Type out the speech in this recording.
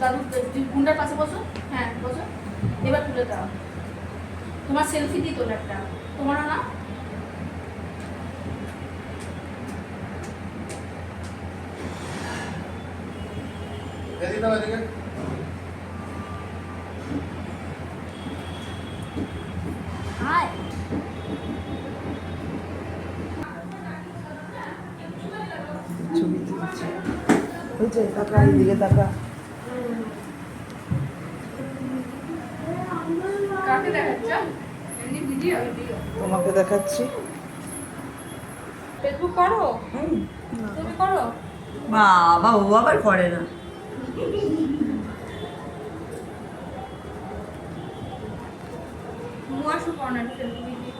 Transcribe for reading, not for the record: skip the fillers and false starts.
দাদু গুন্ডার পাশে বসো। হ্যাঁ বসো, এবার তুলে দাও। তোমার সেলফি দিই তোর একটা, তোমারও না? হাই ছবি তুলছে হয়েছে, টাকা এইদিকে টাকা। কাকে দেখাচ্ছ? এমনি ভিডিও ভিডিও তোমাকে দেখাচ্ছি। ফেসবুক করো? তুমি করো? বাবা, ও আবার করে না। মুয়াশু করো না ফেসবুক ভিডিও।